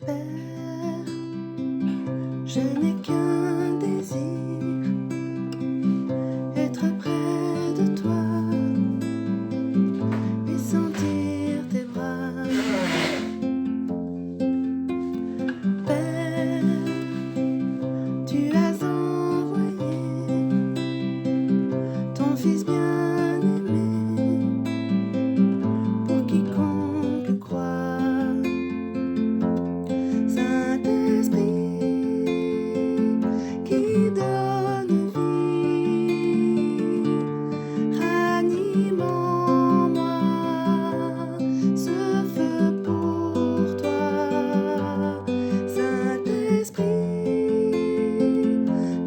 Père, je n'ai qu'un désir, être près de toi et sentir tes bras. Père, tu as envoyé ton Fils bien-aimé pour quiconque croit. Saint-Esprit qui donne vie, ranime en moi ce feu pour toi. Saint-Esprit,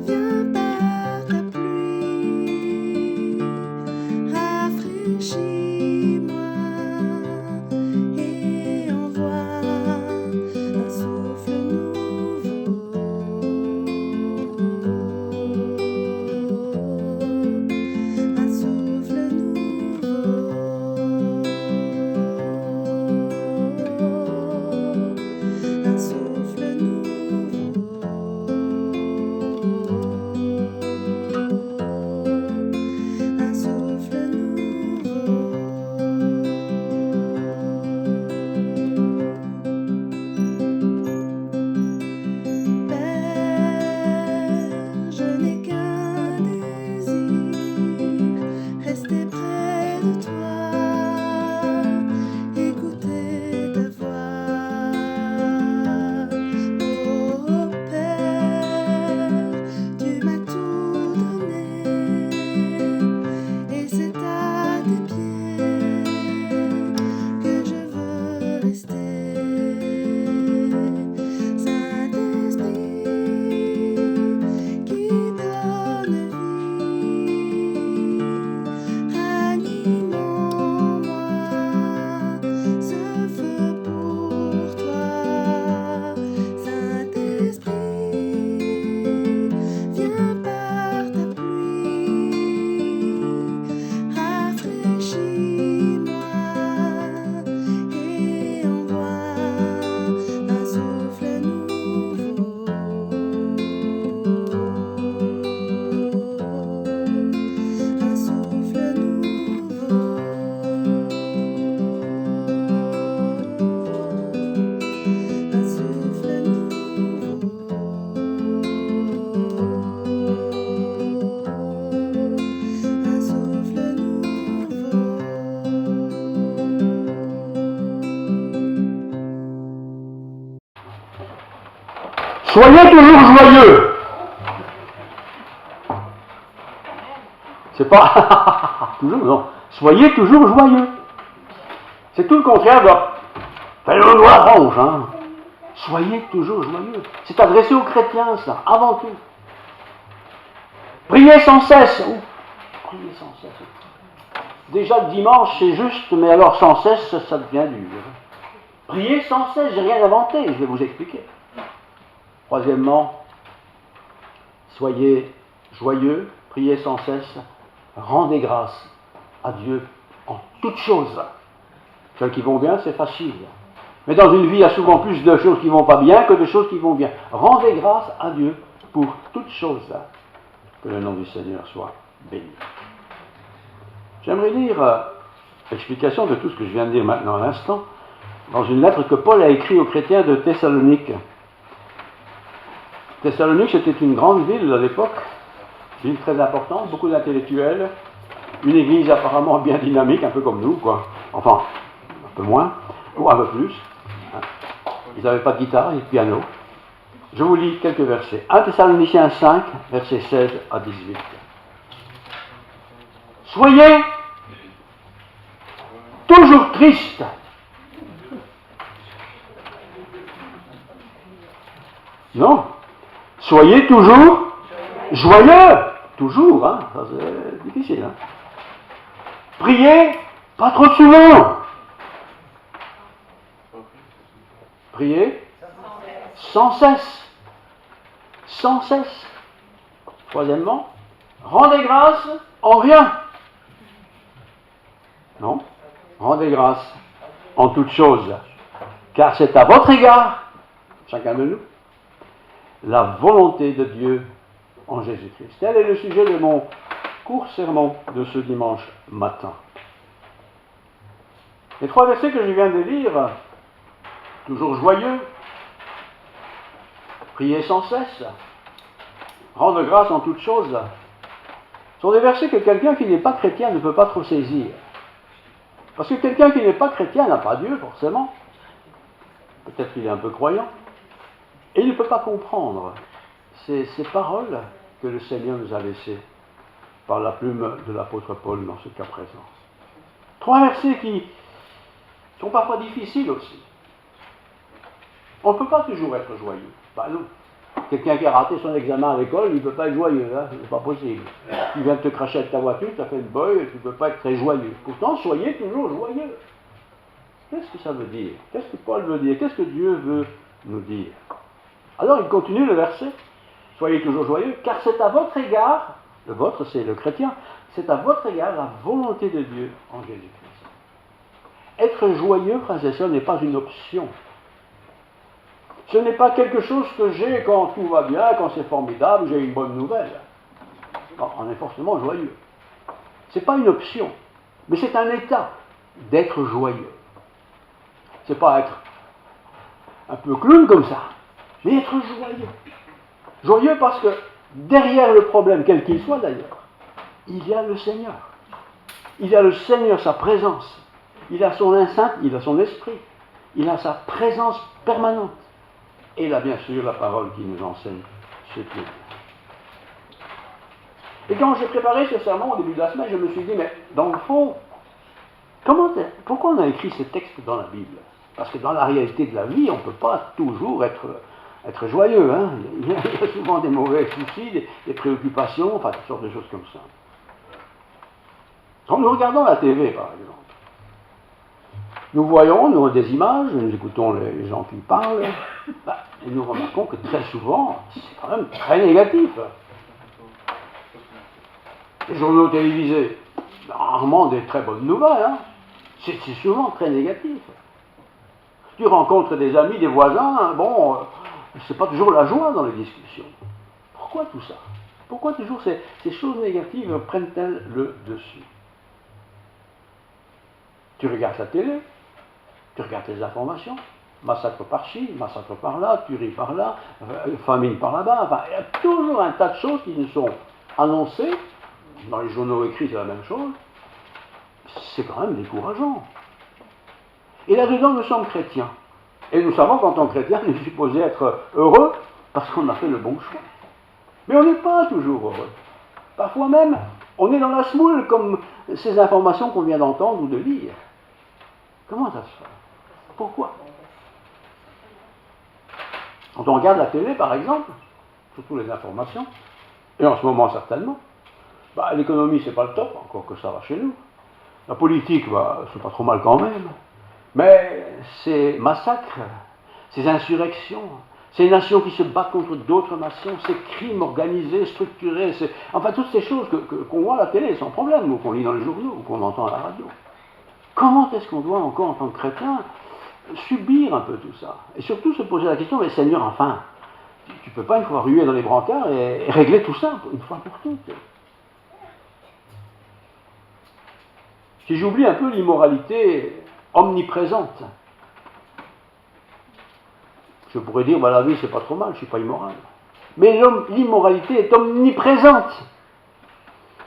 viens par ta pluie, rafraîchis-moi et envoie un souffle nouveau, un souffle nouveau, un souffle nouveau, un souffle nouveau. Père, je n'ai qu'un désir, rester près de toi, écouter ta voix. Oh Père, tu m'as tout donné, et c'est à tes pieds que je veux rester. Saint-Esprit qui donne vie, ranime en moi ce feu pour toi. Saint-Esprit, viens par ta pluie, rafraîchis-moi et envoie un souffle nouveau, un souffle nouveau, un souffle nouveau, un souffle nouveau. Soyez toujours joyeux. C'est pas toujours, non. Soyez toujours joyeux. C'est tout le contraire de fais-le noir rouge, hein. Soyez toujours joyeux. C'est adressé aux chrétiens, ça, avant tout. Priez sans cesse. Oh, priez sans cesse. Déjà le dimanche, c'est juste, mais alors sans cesse, ça devient dur. Priez sans cesse, j'ai rien inventé, je vais vous expliquer. Troisièmement, soyez joyeux, priez sans cesse, rendez grâce à Dieu en toutes choses. Celles qui vont bien, c'est facile. Mais dans une vie, il y a souvent plus de choses qui ne vont pas bien que de choses qui vont bien. Rendez grâce à Dieu pour toutes choses. Que le nom du Seigneur soit béni. J'aimerais lire l'explication de tout ce que je viens de dire maintenant à l'instant dans une lettre que Paul a écrite aux chrétiens de Thessalonique. Thessalonique, c'était une grande ville à l'époque, ville très importante, beaucoup d'intellectuels, une église apparemment bien dynamique, un peu comme nous, quoi. Enfin, un peu moins, ou un peu plus. Ils n'avaient pas de guitare et de piano. Je vous lis quelques versets. 1 Thessaloniciens 5, versets 16 à 18. Soyez toujours tristes. Non. Soyez toujours joyeux. Toujours, hein. Ça c'est difficile, hein. Priez pas trop souvent. Priez sans cesse. Sans cesse. Troisièmement, rendez grâce en rien. Non, rendez grâce en toutes choses, car c'est à votre égard chacun de nous, la volonté de Dieu en Jésus-Christ. Tel est le sujet de mon court sermon de ce dimanche matin. Les 3 versets que je viens de lire, toujours joyeux, prier sans cesse, rendre grâce en toutes choses, sont des versets que quelqu'un qui n'est pas chrétien ne peut pas trop saisir. Parce que quelqu'un qui n'est pas chrétien n'a pas Dieu, forcément. Peut-être qu'il est un peu croyant. Et il ne peut pas comprendre ces paroles que le Seigneur nous a laissées par la plume de l'apôtre Paul dans ce cas présent. 3 versets qui sont parfois difficiles aussi. On ne peut pas toujours être joyeux. Ben non. Quelqu'un qui a raté son examen à l'école, il ne peut pas être joyeux, hein? C'est pas possible. Tu viens de te cracher avec ta voiture, tu as fait une boeuf, tu ne peux pas être très joyeux. Pourtant, soyez toujours joyeux. Qu'est-ce que ça veut dire? Qu'est-ce que Paul veut dire? Qu'est-ce que Dieu veut nous dire? Alors il continue le verset. Soyez toujours joyeux, car c'est à votre égard, le vôtre c'est le chrétien, c'est à votre égard la volonté de Dieu en Jésus-Christ. Être joyeux, frères et sœurs, n'est pas une option. Ce n'est pas quelque chose que j'ai quand tout va bien, quand c'est formidable, j'ai une bonne nouvelle. Non, on est forcément joyeux. Ce n'est pas une option, mais c'est un état d'être joyeux. C'est pas être un peu clown comme ça, mais être joyeux. Joyeux parce que derrière le problème, quel qu'il soit d'ailleurs, il y a le Seigneur. Il y a le Seigneur, sa présence. Il a son enceinte, il a son esprit. Il a sa présence permanente. Et là, bien sûr, la parole qui nous enseigne ce qu'il est. Et quand j'ai préparé ce sermon au début de la semaine, je me suis dit, mais dans le fond, pourquoi on a écrit ces textes dans la Bible? Parce que dans la réalité de la vie, on ne peut pas toujours être joyeux. Hein? Il y a souvent des mauvais soucis, des préoccupations, enfin, toutes sortes de choses comme ça. Quand nous regardons la TV, par exemple, nous voyons des images, nous écoutons les gens qui parlent, et nous remarquons que très souvent, c'est quand même très négatif. Les journaux télévisés, rarement des très bonnes nouvelles, hein. C'est souvent très négatif. Tu rencontres des amis, des voisins, bon, c'est pas toujours la joie dans les discussions. Pourquoi tout ça? Pourquoi toujours ces choses négatives prennent-elles le dessus? Tu regardes la télé, tu regardes les informations, massacre par-ci, massacre par-là, tuerie par-là, famine par-là-bas, enfin, il y a toujours un tas de choses qui nous sont annoncées, dans les journaux écrits c'est la même chose, c'est quand même décourageant. Et là-dedans nous sommes chrétiens, et nous savons qu'en tant que chrétiens, nous sommes supposés être heureux, parce qu'on a fait le bon choix. Mais on n'est pas toujours heureux. Parfois même, on est dans la semoule, comme ces informations qu'on vient d'entendre ou de lire. Comment ça se fait? Pourquoi? Quand on regarde la télé, par exemple, surtout les informations, et en ce moment certainement, l'économie c'est pas le top, encore que ça va chez nous. La politique, c'est pas trop mal quand même. Mais ces massacres, ces insurrections, ces nations qui se battent contre d'autres nations, ces crimes organisés, structurés, enfin toutes ces choses qu'on voit à la télé sans problème, ou qu'on lit dans les journaux, ou qu'on entend à la radio. Comment est-ce qu'on doit encore en tant que chrétien subir un peu tout ça? Et surtout se poser la question, mais Seigneur, enfin, tu ne peux pas une fois ruer dans les brancards et régler tout ça une fois pour toutes. Si j'oublie un peu l'immoralité omniprésente, je pourrais dire, la vie c'est pas trop mal, je ne suis pas immoral. Mais l'immoralité est omniprésente.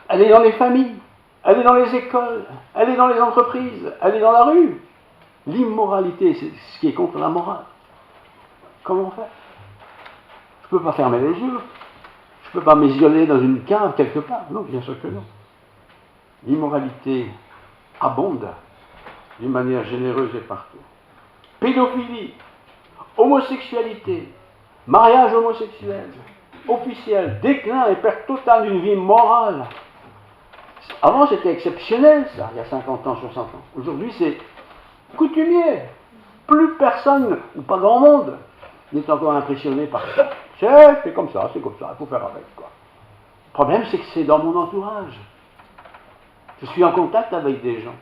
Elle est dans les familles, elle est dans les écoles, elle est dans les entreprises, elle est dans la rue. L'immoralité, c'est ce qui est contre la morale. Comment faire? Je ne peux pas fermer les yeux, je ne peux pas m'isoler dans une cave quelque part. Non, bien sûr que non. L'immoralité abonde d'une manière généreuse et partout. Pédophilie, homosexualité, mariage homosexuel, officiel, déclin et perte totale d'une vie morale. Avant c'était exceptionnel ça, il y a 50 ans, 60 ans. Aujourd'hui c'est coutumier. Plus personne, ou pas grand monde, n'est encore impressionné par ça. C'est comme ça, il faut faire avec quoi. Le problème c'est que c'est dans mon entourage. Je suis en contact avec des gens.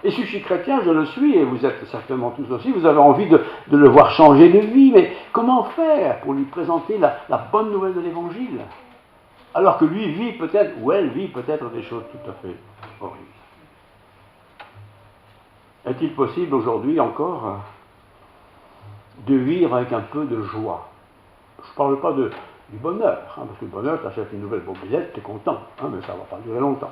Et si je suis chrétien, je le suis, et vous êtes certainement tous aussi, vous avez envie de le voir changer de vie, mais comment faire pour lui présenter la bonne nouvelle de l'Évangile? Alors que lui vit peut-être, ou elle vit peut-être des choses tout à fait horribles. Est-il possible aujourd'hui encore de vivre avec un peu de joie? Je ne parle pas du bonheur, parce que le bonheur, tu achètes une nouvelle mobilette, tu es content, mais ça ne va pas durer longtemps.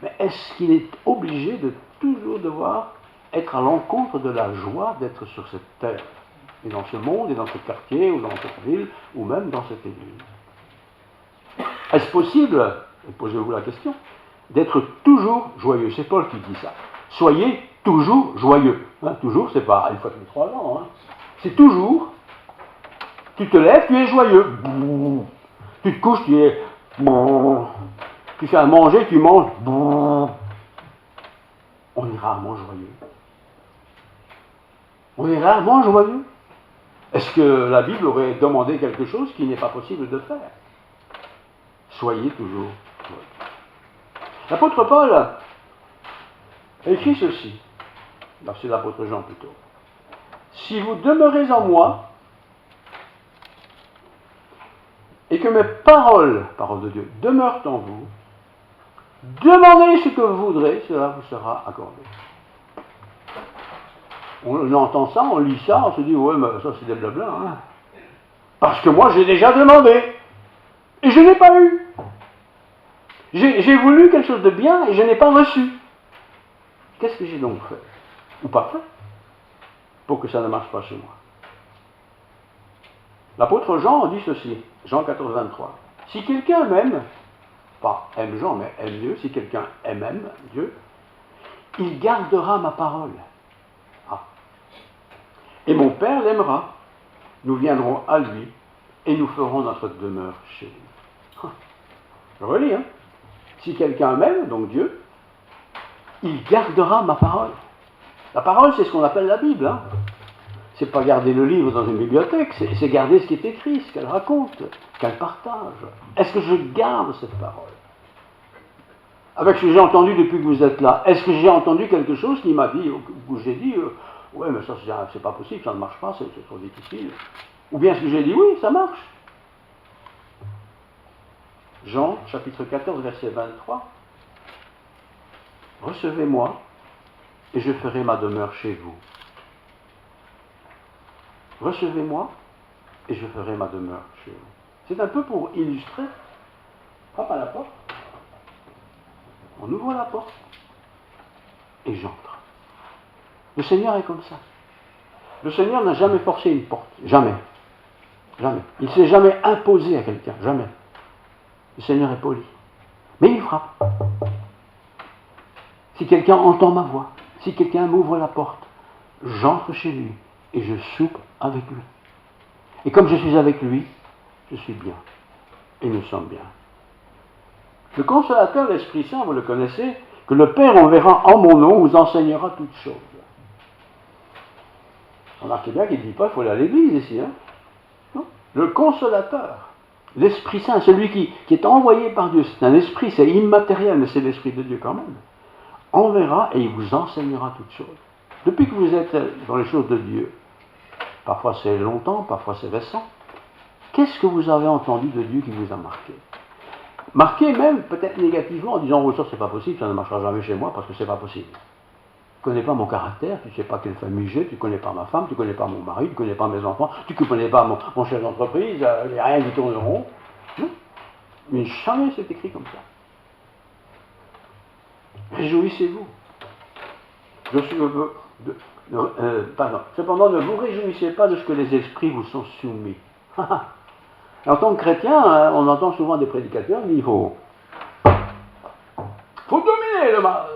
Mais est-ce qu'il est obligé de toujours devoir être à l'encontre de la joie d'être sur cette terre, et dans ce monde, et dans ce quartier, ou dans cette ville, ou même dans cette église? Est-ce possible, et posez-vous la question, d'être toujours joyeux? C'est Paul qui dit ça. Soyez toujours joyeux. Toujours, c'est pas une fois tous les 3 ans. C'est toujours. Tu te lèves, tu es joyeux. Tu te couches, tu es. Tu fais à manger, tu manges. On est rarement joyeux. On est rarement joyeux. Est-ce que la Bible aurait demandé quelque chose qui n'est pas possible de faire? Soyez toujours joyeux. L'apôtre Paul écrit ceci. C'est l'apôtre Jean plutôt. Si vous demeurez en moi, et que mes paroles de Dieu, demeurent en vous, demandez ce que vous voudrez, cela vous sera accordé. On entend ça, on lit ça, on se dit, ouais, mais ça c'est des blabla, Parce que moi j'ai déjà demandé, et je n'ai pas eu. J'ai voulu quelque chose de bien, et je n'ai pas reçu. Qu'est-ce que j'ai donc fait? Ou pas fait? Pour que ça ne marche pas chez moi. L'apôtre Jean dit ceci, Jean 14, 23. Si quelqu'un m'aime, pas aime Jean, mais aime Dieu, si quelqu'un aime Dieu, il gardera ma parole. Et mon Père l'aimera. Nous viendrons à lui et nous ferons notre demeure chez lui. Je relis, Si quelqu'un m'aime, donc Dieu, il gardera ma parole. La parole, c'est ce qu'on appelle la Bible. C'est pas garder le livre dans une bibliothèque, c'est garder ce qui est écrit, ce qu'elle raconte, ce qu'elle partage. Est-ce que je garde cette parole? Avec ce que j'ai entendu depuis que vous êtes là, est-ce que j'ai entendu quelque chose qui m'a dit, où j'ai dit, ouais, mais ça c'est pas possible, ça ne marche pas, c'est trop difficile. Ou bien est-ce que j'ai dit, oui, ça marche. Jean, chapitre 14, verset 23. Recevez-moi, et je ferai ma demeure chez vous. Recevez-moi, et je ferai ma demeure chez vous. C'est un peu pour illustrer. Frappe à la porte. On ouvre la porte, et j'entre. Le Seigneur est comme ça. Le Seigneur n'a jamais forcé une porte. Jamais. Jamais. Il ne s'est jamais imposé à quelqu'un. Jamais. Le Seigneur est poli. Mais il frappe. Si quelqu'un entend ma voix, si quelqu'un m'ouvre la porte, j'entre chez lui et je soupe avec lui. Et comme je suis avec lui, je suis bien. Et nous sommes bien. Le consolateur, l'Esprit Saint, vous le connaissez, que le Père enverra en mon nom, vous enseignera toutes choses. Remarquez bien qu'il ne dit pas qu'il faut aller à l'église ici. Non. Le consolateur, l'Esprit Saint, celui qui est envoyé par Dieu, c'est un esprit, c'est immatériel, mais c'est l'Esprit de Dieu quand même, enverra et il vous enseignera toutes choses. Depuis que vous êtes dans les choses de Dieu, parfois c'est longtemps, parfois c'est récent, qu'est-ce que vous avez entendu de Dieu qui vous a marqué? Marqué même peut-être négativement en disant, oh ça c'est pas possible, ça ne marchera jamais chez moi parce que c'est pas possible. Tu ne connais pas mon caractère, tu ne sais pas quelle famille j'ai, tu ne connais pas ma femme, tu ne connais pas mon mari, tu ne connais pas mes enfants, tu ne connais pas mon chef d'entreprise, il n'y a rien qui tourne rond. Non. Mais jamais c'est écrit comme ça. Réjouissez-vous. Cependant, ne vous réjouissez pas de ce que les esprits vous sont soumis. En tant que chrétien, on entend souvent des prédicateurs dire il faut dominer le mal.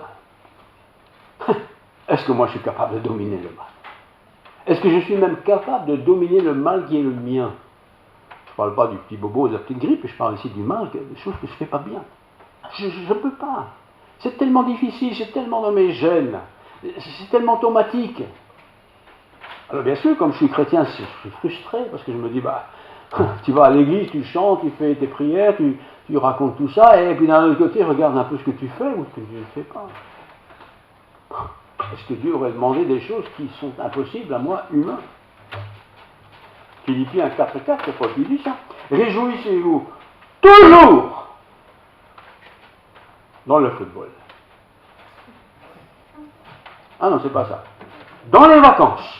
Est-ce que moi je suis capable de dominer le mal? Est-ce que je suis même capable de dominer le mal qui est le mien? Je ne parle pas du petit bobo, de la petite grippe, je parle ici du mal, des choses que je ne fais pas bien. Je ne peux pas. C'est tellement difficile, c'est tellement dans mes gènes, c'est tellement automatique. Alors bien sûr, comme je suis chrétien, je suis frustré parce que je me dis, tu vas à l'église, tu chantes, tu fais tes prières, tu racontes tout ça, et puis d'un autre côté, regarde un peu ce que tu fais ou ce que tu ne fais pas. Est-ce que Dieu aurait demandé des choses qui sont impossibles à moi, humain? Philippiens 4.4, c'est Paul qui dit ça. Réjouissez-vous toujours dans le football. Ah non, c'est pas ça. Dans les vacances.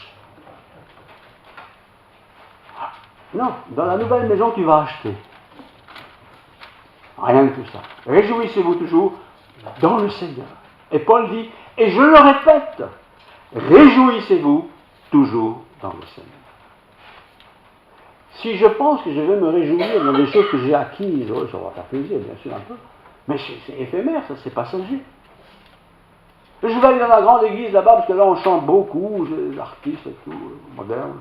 Non, dans la nouvelle maison que tu vas acheter. Rien de tout ça. Réjouissez-vous toujours dans le Seigneur. Et Paul dit, et je le répète, réjouissez-vous toujours dans le Seigneur. Si je pense que je vais me réjouir dans des choses que j'ai acquises, ça va faire plaisir, bien sûr, un peu, mais c'est éphémère, ça, c'est passager. Je vais aller dans la grande église là-bas, parce que là, on chante beaucoup, les artistes et tout, modernes.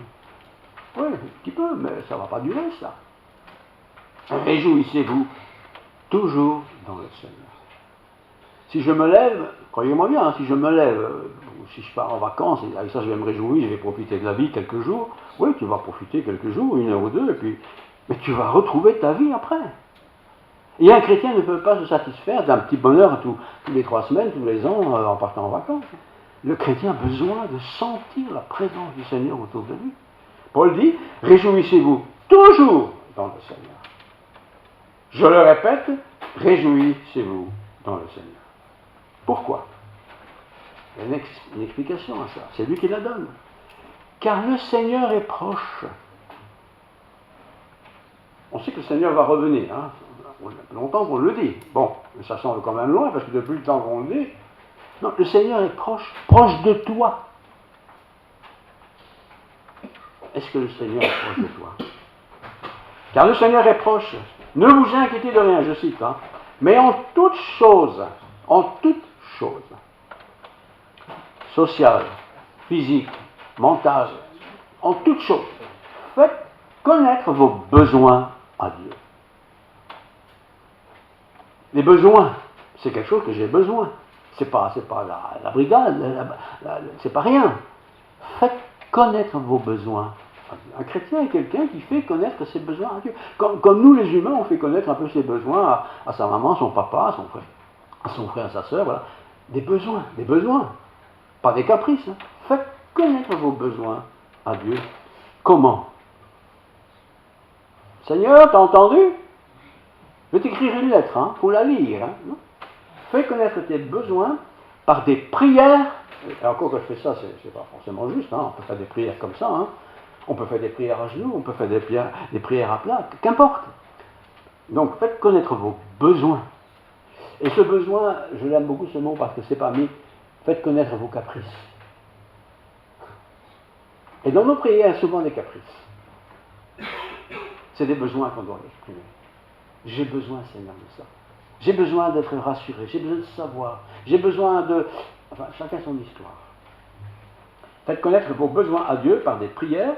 Oui, un petit peu, mais ça ne va pas durer, ça. Réjouissez-vous toujours dans le Seigneur. Si je me lève, croyez-moi bien, hein, si je me lève, ou si je pars en vacances, et avec ça je vais me réjouir, je vais profiter de la vie quelques jours, oui, tu vas profiter quelques jours, 1 heure ou 2, et puis, mais tu vas retrouver ta vie après. Et un chrétien ne peut pas se satisfaire d'un petit bonheur tous les 3 semaines, tous les ans, en partant en vacances. Le chrétien a besoin de sentir la présence du Seigneur autour de lui. Paul dit, réjouissez-vous toujours dans le Seigneur. Je le répète, réjouissez-vous dans le Seigneur. Pourquoi? Il y a une explication à ça. C'est lui qui la donne. Car le Seigneur est proche. On sait que le Seigneur va revenir. Hein. Ça fait longtemps qu'on le dit. Bon, mais ça semble quand même loin, parce que depuis le temps qu'on le dit, non, le Seigneur est proche, proche de toi. Est-ce que le Seigneur est proche de toi? Car le Seigneur est proche. Ne vous inquiétez de rien, je cite, hein, mais en toute chose, sociale, physique, mentale, en toute chose, faites connaître vos besoins à Dieu. Les besoins, c'est quelque chose que j'ai besoin. C'est pas la brigade, c'est pas rien. Faites connaître vos besoins. Un chrétien est quelqu'un qui fait connaître ses besoins à Dieu. Comme nous les humains, on fait connaître un peu ses besoins à sa maman, son papa, à son frère, à sa soeur, voilà. Des besoins. Pas des caprices. Hein. Faites connaître vos besoins à Dieu. Comment? Seigneur, t'as entendu? Je vais t'écrire une lettre, hein, pour la lire. Hein. Fais connaître tes besoins par des prières. Et encore que je fais ça, c'est pas forcément juste. Hein. On peut faire des prières comme ça. Hein. On peut faire des prières à genoux, on peut faire des prières à plat, qu'importe. Donc faites connaître vos besoins. Et ce besoin, je l'aime beaucoup ce mot parce que c'est pas mis. Faites connaître vos caprices. Et dans nos prières, il y a souvent des caprices. C'est des besoins qu'on doit exprimer. J'ai besoin, Seigneur, de ça. J'ai besoin d'être rassuré, j'ai besoin de savoir, j'ai besoin de... Enfin, chacun son histoire. Faites connaître vos besoins à Dieu par des prières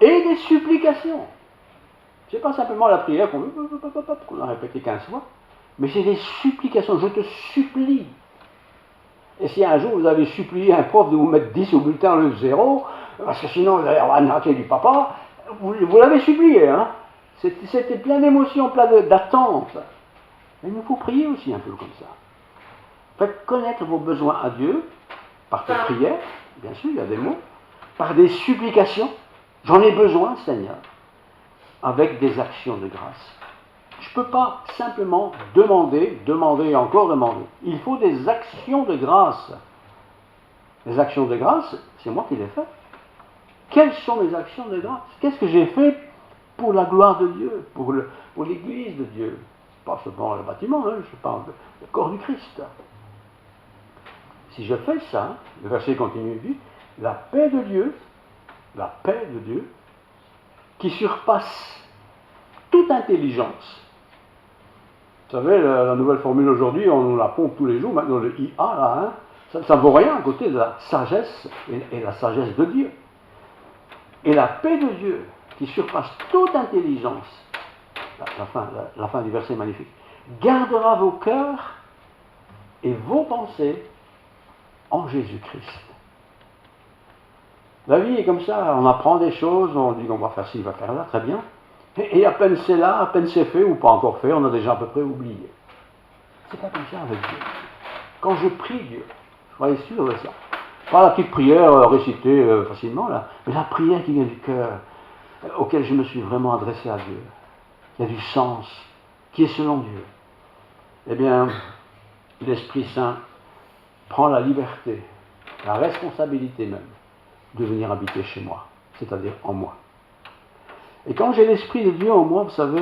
et des supplications. Ce n'est pas simplement la prière qu'on a répété 15 fois, mais c'est des supplications. Je te supplie. Et si un jour vous avez supplié un prof de vous mettre 10 au bulletin au lieu de 0, parce que sinon vous allez avoir une raclée du papa, vous l'avez supplié. Hein. C'était plein d'émotions, plein d'attentes. Mais il nous faut prier aussi un peu comme ça. Faites connaître vos besoins à Dieu par des prières, bien sûr, il y a des mots, par des supplications. J'en ai besoin, Seigneur, avec des actions de grâce. Je ne peux pas simplement demander et encore demander. Il faut des actions de grâce. Les actions de grâce, c'est moi qui les fais. Quelles sont les actions de grâce? Qu'est-ce que j'ai fait pour la gloire de Dieu, pour l'Église de Dieu? Pas seulement le bâtiment, hein, je parle du corps du Christ. Si je fais ça, le verset continue, dit, la paix de Dieu, qui surpasse toute intelligence. Vous savez, la nouvelle formule aujourd'hui, on nous la pompe tous les jours, maintenant le IA, là, hein, ça ne vaut rien à côté de la sagesse et la sagesse de Dieu. Et la paix de Dieu, qui surpasse toute intelligence, la fin du verset est magnifique, gardera vos cœurs et vos pensées en Jésus-Christ. La vie est comme ça, on apprend des choses, on dit qu'on va faire ci, on va faire là, très bien. Et à peine c'est là, à peine c'est fait, ou pas encore fait, on a déjà à peu près oublié. C'est pas comme ça avec Dieu. Quand je prie Dieu, Soyez sûr de ça. Pas la petite prière récitée facilement, là, mais la prière qui vient du cœur, auquel je me suis vraiment adressé à Dieu, qui a du sens, qui est selon Dieu. Eh bien, l'Esprit Saint prend la liberté, la responsabilité même, de venir habiter chez moi, c'est-à-dire en moi. Et quand j'ai l'Esprit de Dieu en moi, vous savez,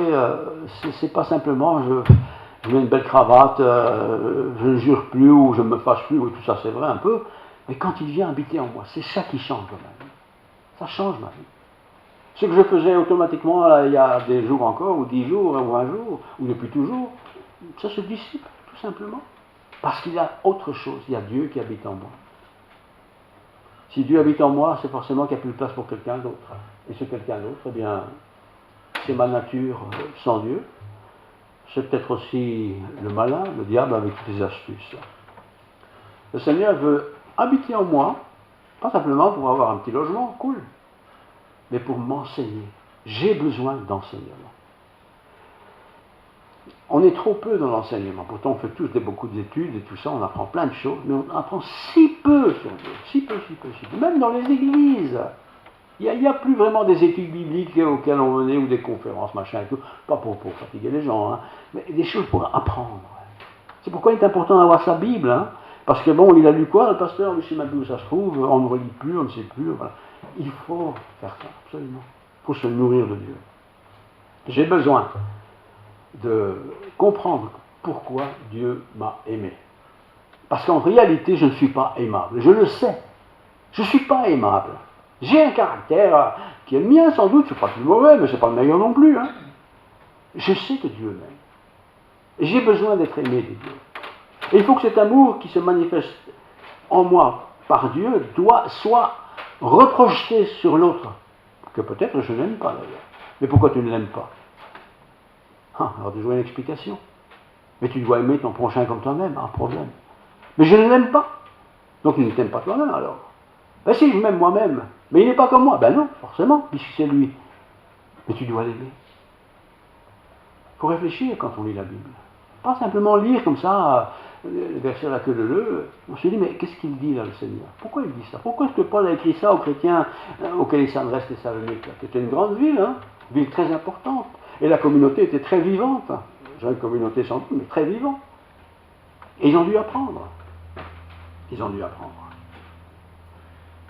c'est pas simplement je mets une belle cravate, je ne jure plus ou je ne me fâche plus, oui, tout ça c'est vrai un peu, mais quand il vient habiter en moi, c'est ça qui change ma vie. Ça change ma vie. Ce que je faisais automatiquement là, il y a des jours encore, ou 10 jours, ou un jour, ou depuis toujours, ça se dissipe tout simplement. Parce qu'il y a autre chose, il y a Dieu qui habite en moi. Si Dieu habite en moi, c'est forcément qu'il n'y a plus de place pour quelqu'un d'autre. Et ce quelqu'un d'autre, eh bien, c'est ma nature sans Dieu. C'est peut-être aussi le malin, le diable avec toutes ses astuces. Le Seigneur veut habiter en moi, pas simplement pour avoir un petit logement, cool, mais pour m'enseigner. J'ai besoin d'enseignement. On est trop peu dans l'enseignement. Pourtant, on fait tous beaucoup d'études et tout ça, on apprend plein de choses, mais on apprend si peu sur Dieu. Si peu. Même dans les églises. Il n'y a plus vraiment des études bibliques auxquelles on venait ou des conférences, machin et tout. Pas pour fatiguer les gens, hein, mais des choses pour apprendre. C'est pourquoi il est important d'avoir sa Bible. Hein, parce que bon, il a lu quoi, le pasteur? Je ne sais même plus où ça se trouve, on ne relit plus, on ne sait plus. Voilà. Il faut faire ça, absolument. Il faut se nourrir de Dieu. J'ai besoin de comprendre pourquoi Dieu m'a aimé. Parce qu'en réalité, je ne suis pas aimable. Je le sais. Je ne suis pas aimable. J'ai un caractère qui est le mien, sans doute. Ce n'est pas le plus mauvais, mais ce n'est pas le meilleur non plus. Hein. Je sais que Dieu m'aime. Et j'ai besoin d'être aimé de Dieu. Et il faut que cet amour qui se manifeste en moi par Dieu soit reprojeté sur l'autre. Que peut-être je n'aime pas d'ailleurs. Mais pourquoi tu ne l'aimes pas? Alors tu dois une explication. Mais tu dois aimer ton prochain comme toi-même, un problème. Mais je ne l'aime pas. Donc tu ne t'aimes pas toi-même alors. Ben si, je m'aime moi-même. Mais il n'est pas comme moi. Ben non, forcément, puisque c'est lui. Mais tu dois l'aimer. Il faut réfléchir quand on lit la Bible. Pas simplement lire comme ça, le verset à la queue leu. On se dit, mais qu'est-ce qu'il dit là, le Seigneur? Pourquoi il dit ça? Pourquoi est-ce que Paul a écrit ça aux chrétiens auxquels il s'adresse, les Thessaloniques? C'était une grande ville, hein, ville très importante. Et la communauté était très vivante. J'ai une communauté sans doute, mais très vivante. Et ils ont dû apprendre. Ils ont dû apprendre.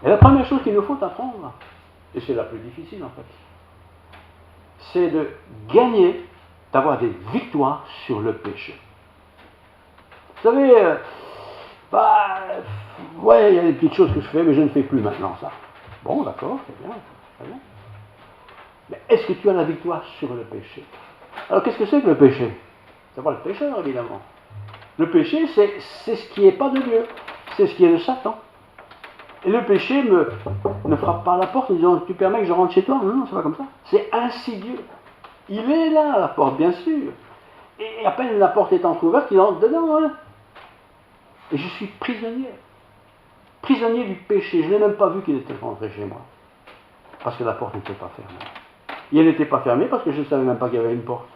Et la première chose qu'il nous faut apprendre, et c'est la plus difficile en fait, c'est de gagner, d'avoir des victoires sur le péché. Vous savez, ouais, il y a des petites choses que je fais, mais je ne fais plus maintenant ça. Bon, d'accord, c'est bien, très bien. Mais est-ce que tu as la victoire sur le péché? Alors qu'est-ce que c'est que le péché? C'est pas le pécheur, évidemment. Le péché, c'est ce qui n'est pas de Dieu. C'est ce qui est de Satan. Et le péché ne frappe pas à la porte en disant « Tu permets que je rentre chez toi ?» Non, non, c'est pas comme ça. C'est insidieux. Il est là, à la porte, bien sûr. Et à peine la porte est entrouverte, il entre dedans. Hein. Et je suis prisonnier. Prisonnier du péché. Je n'ai même pas vu qu'il était rentré chez moi. Parce que la porte n'était pas fermée. Et elle n'était pas fermée parce que je ne savais même pas qu'il y avait une porte.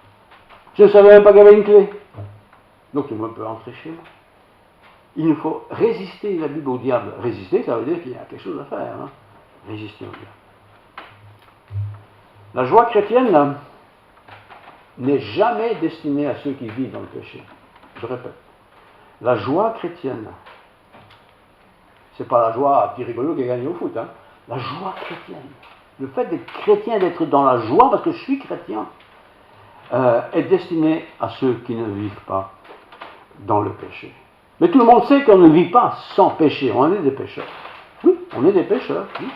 Je ne savais même pas qu'il y avait une clé. Donc tout le monde peut entrer chez moi. Il nous faut résister, la Bible, au diable. Résister, ça veut dire qu'il y a quelque chose à faire. Hein. Résister au diable. La joie chrétienne là, n'est jamais destinée à ceux qui vivent dans le péché. Je répète. La joie chrétienne, c'est pas la joie à petit rigolo qui a gagné au foot. Hein. La joie chrétienne. Le fait d'être chrétien, d'être dans la joie, parce que je suis chrétien, est destiné à ceux qui ne vivent pas dans le péché. Mais tout le monde sait qu'on ne vit pas sans péché. On est des pécheurs. Oui, on est des pécheurs. Oui.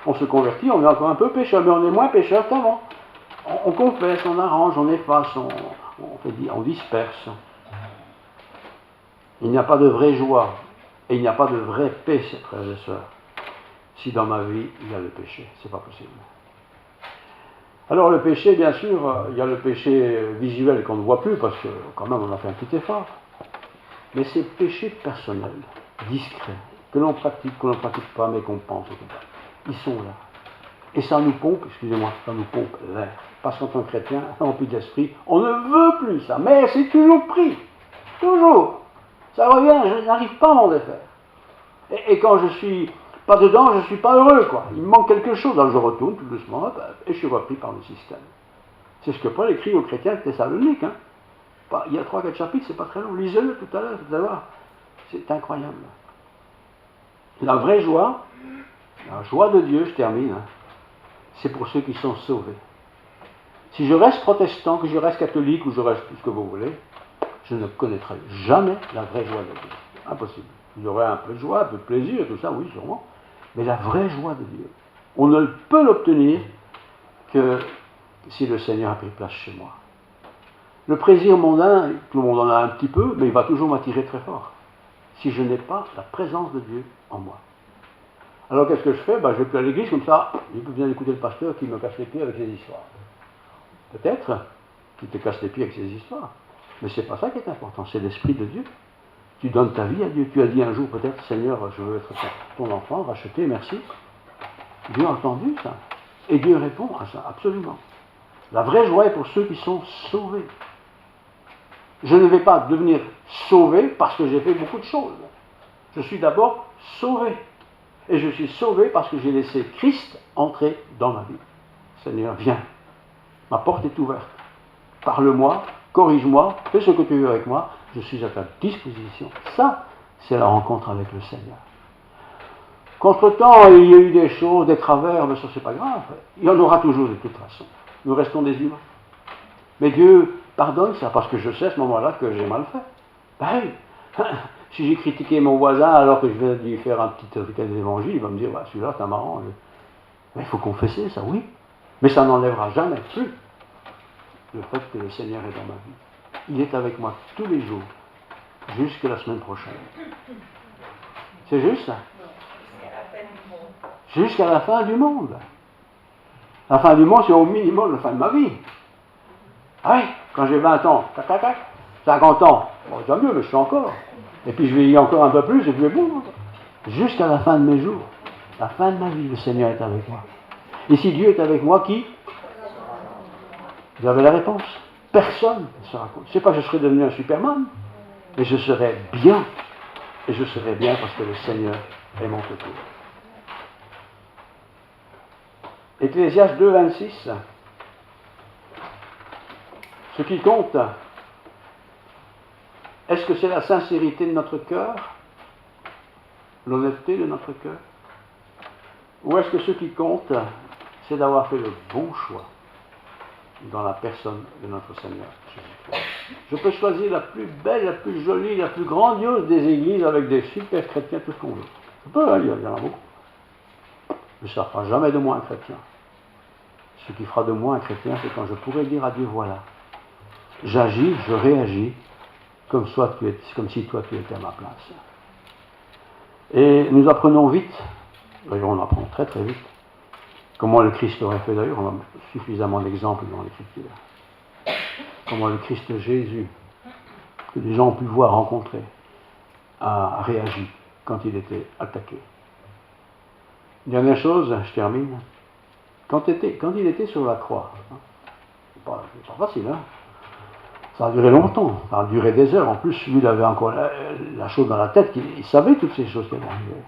On se convertit, on est encore un peu pécheur, mais on est moins pécheur qu'avant. On confesse, on arrange, on efface, on disperse. Il n'y a pas de vraie joie et il n'y a pas de vraie paix, frères et sœurs, si dans ma vie il y a le péché. C'est pas possible. Alors le péché, bien sûr, il y a le péché visuel qu'on ne voit plus parce que quand même on a fait un petit effort. Mais c'est péché personnel, discret, que l'on pratique pas, mais qu'on pense. Ils sont là. Et ça nous pompe, excusez-moi, ça nous pompe l'air. Parce qu'en tant que chrétien, rempli d'esprit, on ne veut plus ça. Mais c'est toujours pris. Toujours. Ça revient, je n'arrive pas à m'en défaire. Et quand je suis pas dedans, je ne suis pas heureux, quoi. Il me manque quelque chose. Alors je retourne tout doucement, hop, et je suis repris par le système. C'est ce que Paul écrit aux chrétiens de Thessalonique. Hein. Il y a 3-4 chapitres, c'est pas très long. Lisez-le tout à l'heure, vous allez voir. C'est incroyable. La vraie joie, la joie de Dieu, je termine, hein, c'est pour ceux qui sont sauvés. Si je reste protestant, que je reste catholique ou je reste tout ce que vous voulez, je ne connaîtrai jamais la vraie joie de Dieu. Impossible. J'aurai un peu de joie, un peu de plaisir, tout ça, oui, sûrement. Mais la vraie joie de Dieu, on ne peut l'obtenir que si le Seigneur a pris place chez moi. Le plaisir mondain, tout le monde en a un petit peu, mais il va toujours m'attirer très fort. Si je n'ai pas la présence de Dieu en moi. Alors qu'est-ce que je fais? Je vais plus à l'église comme ça, j'ai plus besoin d'écouter le pasteur qui me casse les pieds avec ses histoires. Peut-être qu'il te casse les pieds avec ses histoires. Mais c'est pas ça qui est important, c'est l'Esprit de Dieu. Tu donnes ta vie à Dieu. Tu as dit un jour peut-être, Seigneur, je veux être ton enfant, racheté, merci. Dieu a entendu ça. Et Dieu répond à ça, absolument. La vraie joie est pour ceux qui sont sauvés. Je ne vais pas devenir sauvé parce que j'ai fait beaucoup de choses. Je suis d'abord sauvé. Et je suis sauvé parce que j'ai laissé Christ entrer dans ma vie. Seigneur, viens. Ma porte est ouverte. Parle-moi, corrige-moi, fais ce que tu veux avec moi. Je suis à ta disposition. Ça, c'est la rencontre avec le Seigneur. Qu'entre-temps, il y a eu des choses, des travers, mais ça, c'est pas grave. Il y en aura toujours de toute façon. Nous restons des humains. Mais Dieu pardonne ça parce que je sais à ce moment-là que j'ai mal fait. Ben oui. Si j'ai critiqué mon voisin alors que je vais lui faire un petit évangile, il va me dire, celui-là, c'est marrant. Mais il faut confesser ça, oui. Mais ça n'enlèvera jamais plus le fait que le Seigneur est dans ma vie. Il est avec moi tous les jours, jusqu'à la semaine prochaine. C'est juste ça? Jusqu'à la fin du monde. La fin du monde, c'est au minimum la fin de ma vie. Ah oui, quand j'ai 20 ans, 50 ans, tant mieux, mais je suis encore. Et puis je vieillis encore un peu plus, et puis bon, jusqu'à la fin de mes jours, la fin de ma vie, le Seigneur est avec moi. Et si Dieu est avec moi, qui? Vous avez la réponse. Personne ne se raconte. Je ne sais pas que je serais devenu un Superman, mais je serais bien. Et je serais bien parce que le Seigneur est mon secours. Ecclésiaste 2, 26. Ce qui compte, est-ce que c'est la sincérité de notre cœur, l'honnêteté de notre cœur, ou est-ce que ce qui compte, c'est d'avoir fait le bon choix dans la personne de notre Seigneur Jésus-Christ? Je peux choisir la plus belle, la plus jolie, la plus grandiose des églises avec des super chrétiens, tout ce qu'on veut. Je peux, il y en a beaucoup. Mais ça ne fera jamais de moi un chrétien. Ce qui fera de moi un chrétien, c'est quand je pourrai dire à Dieu, voilà, j'agis, je réagis, comme si toi tu étais à ma place. Et nous apprenons vite, d'ailleurs on apprend très très vite, comment le Christ aurait fait d'ailleurs, on a suffisamment d'exemples dans l'Écriture. Comment le Christ Jésus, que les gens ont pu voir, rencontrer, a réagi quand il était attaqué. Dernière chose, je termine. Quand il était sur la croix, c'est pas facile, hein? Ça a duré longtemps, ça a duré des heures. En plus, lui, il avait encore la chose dans la tête, il savait toutes ces choses qui allaient arriver.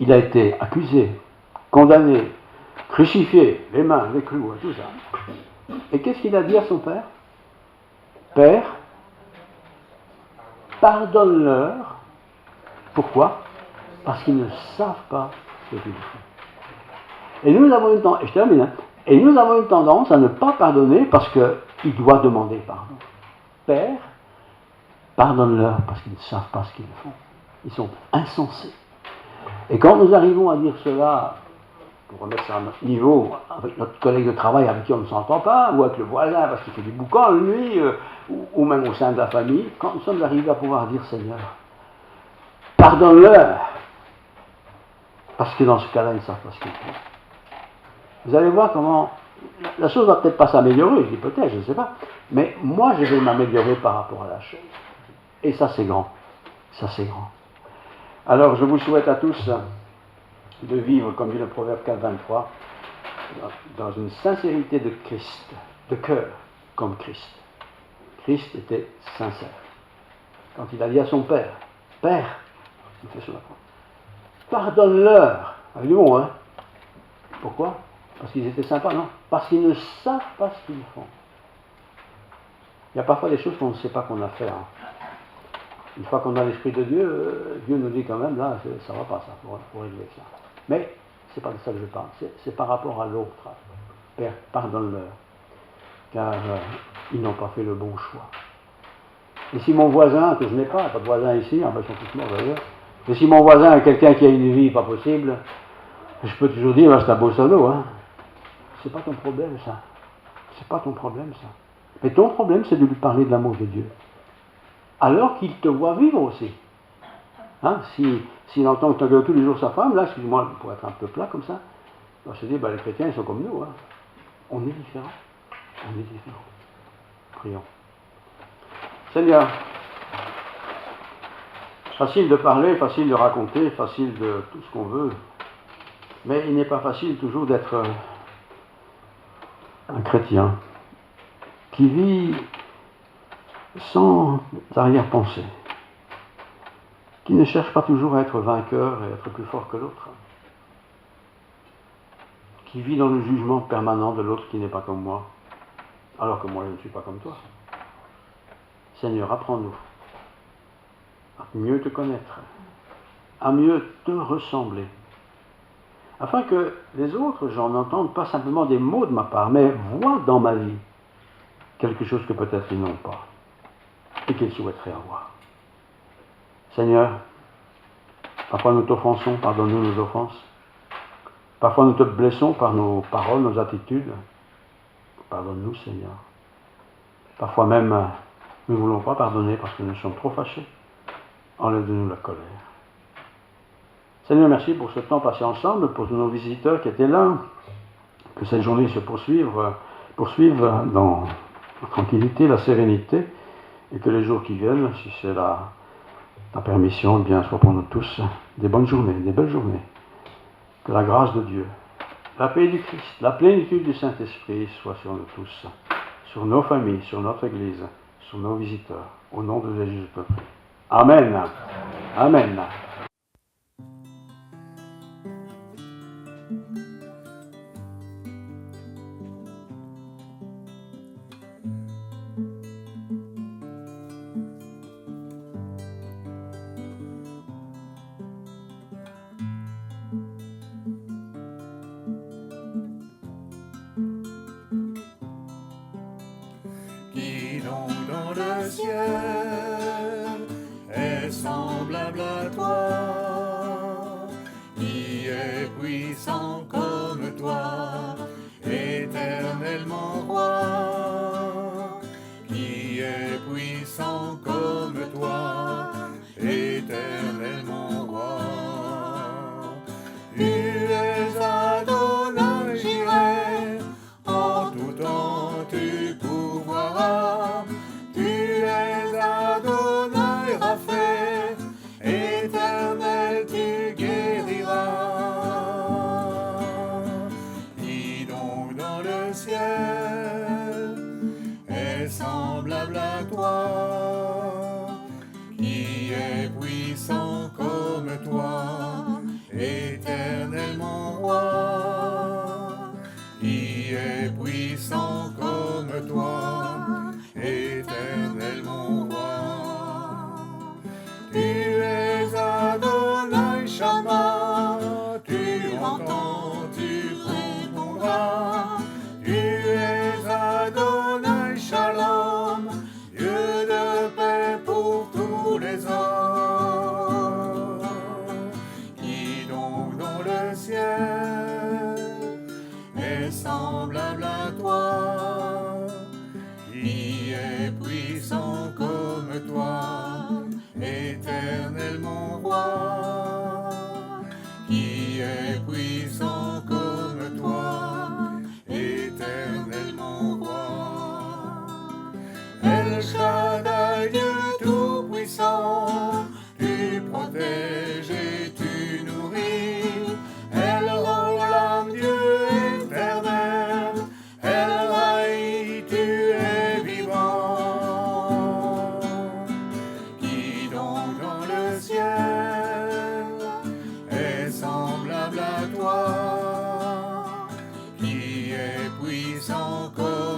Il a été accusé, condamné, crucifié, les mains, les clous, tout ça. Et qu'est-ce qu'il a dit à son père? Père, pardonne-leur. Pourquoi? Parce qu'ils ne savent pas ce qu'ils font. Et nous avons une tendance, et je termine, hein, et nous avons une tendance à ne pas pardonner parce qu'il doit demander pardon. Père, pardonne-leur parce qu'ils ne savent pas ce qu'ils font. Ils sont insensés. Et quand nous arrivons à dire cela, pour remettre ça à notre niveau, avec notre collègue de travail avec qui on ne s'entend pas, ou avec le voisin parce qu'il fait du boucan, lui, ou même au sein de la famille, quand nous sommes arrivés à pouvoir dire Seigneur, pardonne-leur, parce que dans ce cas-là, ils ne savent pas ce qu'ils font. Vous allez voir comment la chose va peut-être pas s'améliorer, je dis peut-être, je ne sais pas, mais moi je vais m'améliorer par rapport à la chose. Et ça c'est grand, ça c'est grand. Alors je vous souhaite à tous de vivre, comme dit le Proverbe 4, 23, dans une sincérité de Christ, de cœur, comme Christ. Christ était sincère. Quand il a dit à son Père, Père, Il fait sur la croix. Pardonne-leur. Avec du bon, hein. Pourquoi? Parce qu'ils étaient sympas, non? Parce qu'ils ne savent pas ce qu'ils font. Il y a parfois des choses qu'on ne sait pas qu'on a fait. Hein. Une fois qu'on a l'Esprit de Dieu, Dieu nous dit quand même, là, ça ne va pas, ça, pour régler ça. Mais c'est pas de ça que je parle, c'est par rapport à l'autre. Père, pardonne-leur, car ils n'ont pas fait le bon choix. Et si mon voisin, que je n'ai pas de voisin ici, enfin ils sont tous morts d'ailleurs, et si mon voisin est quelqu'un qui a une vie pas possible, je peux toujours dire, c'est un beau solo, hein. C'est pas ton problème, ça. C'est pas ton problème, ça. Mais ton problème, c'est de lui parler de l'amour de Dieu. Alors qu'il te voit vivre aussi. Hein, s'il entend que tu engueules tous les jours sa femme, là, excuse-moi, pour être un peu plat comme ça, on se dit, les chrétiens, ils sont comme nous. Hein. On est différents. On est différents. Prions. Seigneur, facile de parler, facile de raconter, facile de tout ce qu'on veut, mais il n'est pas facile toujours d'être un chrétien qui vit sans arrière-pensée, qui ne cherche pas toujours à être vainqueur et à être plus fort que l'autre, qui vit dans le jugement permanent de l'autre qui n'est pas comme moi, alors que moi je ne suis pas comme toi. Seigneur, apprends-nous à mieux te connaître, à mieux te ressembler, afin que les autres gens n'entendent pas simplement des mots de ma part, mais voient dans ma vie quelque chose que peut-être ils n'ont pas et qu'ils souhaiteraient avoir. Seigneur, parfois nous t'offensons, pardonne-nous nos offenses. Parfois nous te blessons par nos paroles, nos attitudes. Pardonne-nous, Seigneur. Parfois même, nous ne voulons pas pardonner parce que nous sommes trop fâchés. Enlève de nous la colère. Seigneur, merci pour ce temps passé ensemble, pour tous nos visiteurs qui étaient là. Que cette journée se poursuive dans la tranquillité, la sérénité, et que les jours qui viennent, si c'est ta permission, eh bien, soit pour nous tous des bonnes journées, des belles journées. Que la grâce de Dieu, la paix du Christ, la plénitude du Saint-Esprit soit sur nous tous, sur nos familles, sur notre Église, sur nos visiteurs. Au nom de Jésus, je te prie. Amen. Amen. Qui donc dans le ciel est semblable à toi, qui est puissant comme toi, éternellement roi, qui est puissant comme toi, éternellement roi. Tu es Adonai Jireh, en tout temps tu pourvoiras. Tu es Adonai Rapha, éternel tu guériras. Qui donc dans le ciel est semblable à toi, qui est puissant comme toi, éternellement roi, qui est puissant comme toi, éternellement roi. Tu es Adonai Shammah, tu entends, tu répondras. Tu es Adonai Shalom, Dieu de paix pour tous les hommes. Qui donc dans le ciel est semblable à toi, qui est puissant comme toi, éternellement roi, qui est puissant comme toi, éternellement roi. El Shaddai, Dieu tout-puissant, tu protèges et tu nourris. El Olam, Dieu éternel,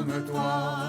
comme toi.